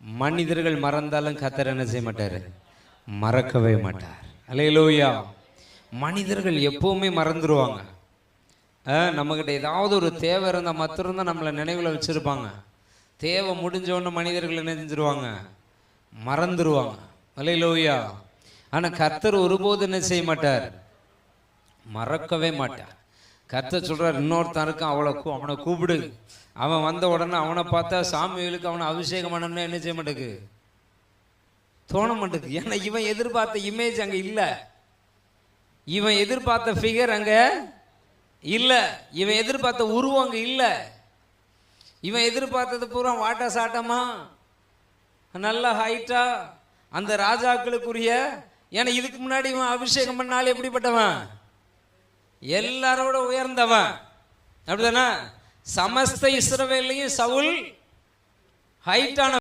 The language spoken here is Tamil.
மனிதர்கள் மறந்தாலும் கர்த்தர் என்ன செய்ய மாட்டார்? மறக்கவே மாட்டார். அல்லேலூயா. மனிதர்கள் எப்பவுமே மறந்துடுவாங்க. நம்மகிட்ட ஏதாவது ஒரு தேவை இருந்தால் மாத்திரம்தான் நம்மளை நினைவில் வச்சிருப்பாங்க. தேவை முடிஞ்சவொன்னு மனிதர்கள் என்ன செஞ்சிருவாங்க? மறந்துடுவாங்க. அல்லேலூயா. ஆனால் கர்த்தர் ஒருபோது என்ன செய்ய மாட்டார்? மறக்கவே மாட்டார். கர்த்தர் சொல்றார், இன்னொருத்தன் இருக்கான், அவனை கூப்பிடு. அவன் வந்த உடனே அவனை பார்த்தா சாமுவேலுக்கு அவனை அபிஷேகம் பண்ணணும்னு என்ன செய்ய மாட்டேக்கு? தோண மாட்டேக்கு. ஏன்னா இவன் எதிர்பார்த்த இமேஜ் அங்கே இல்லை, இவன் எதிர்பார்த்த ஃபிகர் அங்கே இல்லை, இவன் எதிர்பார்த்த உருவம் அங்கே இல்லை. இவன் எதிர்பார்த்தது பூரா வாட்ட சாட்டமா, நல்ல ஹைட்டா, அந்த ராஜாக்களுக்குரிய. ஏன்னா இதுக்கு முன்னாடி இவன் அபிஷேகம் பண்ணாலும் எப்படிப்பட்டவன்? எல்லாரோட உயர்ந்தவன். அப்படிதானே? சமஸ்த இஸ்ரவேலையும் சவுல் ஹைட்டான